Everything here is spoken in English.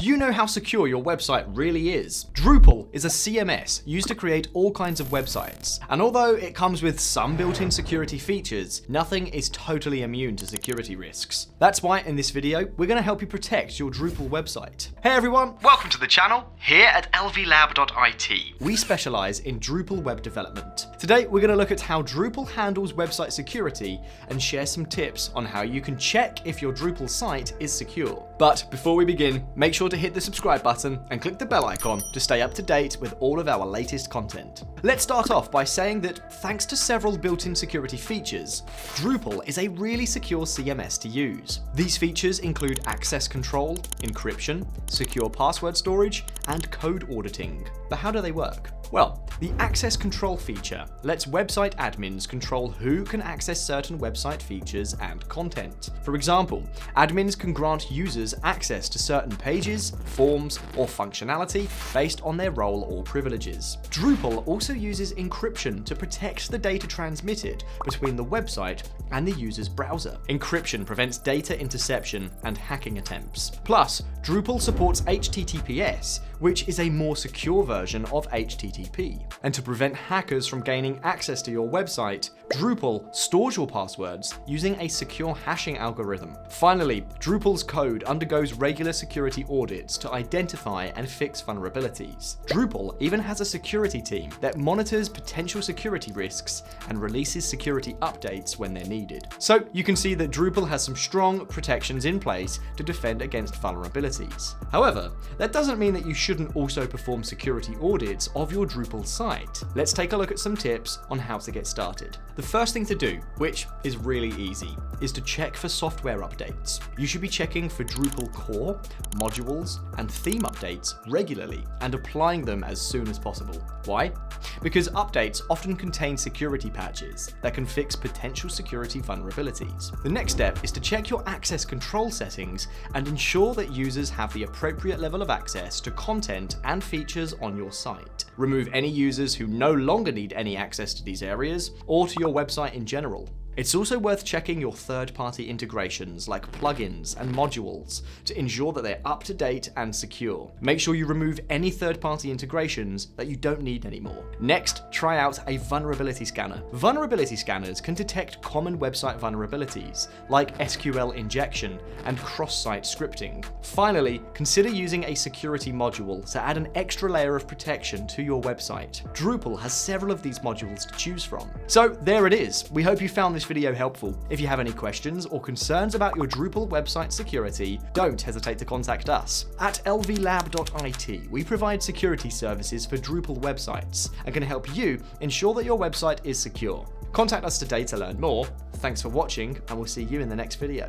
Do you know how secure your website really is? Drupal is a CMS used to create all kinds of websites. And although it comes with some built-in security features, nothing is totally immune to security risks. That's why in this video, we're going to help you protect your Drupal website. Hey everyone, welcome to the channel. Here at lvlab.it, we specialize in Drupal web development. Today, we're going to look at how Drupal handles website security and share some tips on how you can check if your Drupal site is secure. But before we begin, make sure to hit the subscribe button and click the bell icon to stay up to date with all of our latest content. Let's start off by saying that thanks to several built-in security features, Drupal is a really secure CMS to use. These features include access control, encryption, secure password storage, and code auditing. But how do they work? Well, the access control feature lets website admins control who can access certain website features and content. For example, admins can grant users access to certain pages, forms, or functionality based on their role or privileges. Drupal also uses encryption to protect the data transmitted between the website and the user's browser. Encryption prevents data interception and hacking attempts. Plus, Drupal supports HTTPS, which is a more secure version of HTTP. And to prevent hackers from gaining access to your website, Drupal stores your passwords using a secure hashing algorithm. Finally, Drupal's code undergoes regular security audits to identify and fix vulnerabilities. Drupal even has a security team that monitors potential security risks and releases security updates when they're needed. So you can see that Drupal has some strong protections in place to defend against vulnerabilities. However, that doesn't mean that you shouldn't also perform security audits of your Drupal site. Let's take a look at some tips on how to get started. The first thing to do, which is really easy, is to check for software updates. You should be checking for Drupal Core, modules, and theme updates regularly and applying them as soon as possible. Why? Because updates often contain security patches that can fix potential security vulnerabilities. The next step is to check your access control settings and ensure that users have the appropriate level of access to content and features on your site. Remove any users who no longer need any access to these areas or to your website in general. It's also worth checking your third-party integrations like plugins and modules to ensure that they're up to date and secure. Make sure you remove any third-party integrations that you don't need anymore. Next, try out a vulnerability scanner. Vulnerability scanners can detect common website vulnerabilities like SQL injection and cross-site scripting. Finally, consider using a security module to add an extra layer of protection to your website. Drupal has several of these modules to choose from. So there it is. We hope you found this video helpful. If you have any questions or concerns about your Drupal website security, don't hesitate to contact us. At lvlab.it, we provide security services for Drupal websites and can help you ensure that your website is secure. Contact us today to learn more. Thanks for watching, and we'll see you in the next video.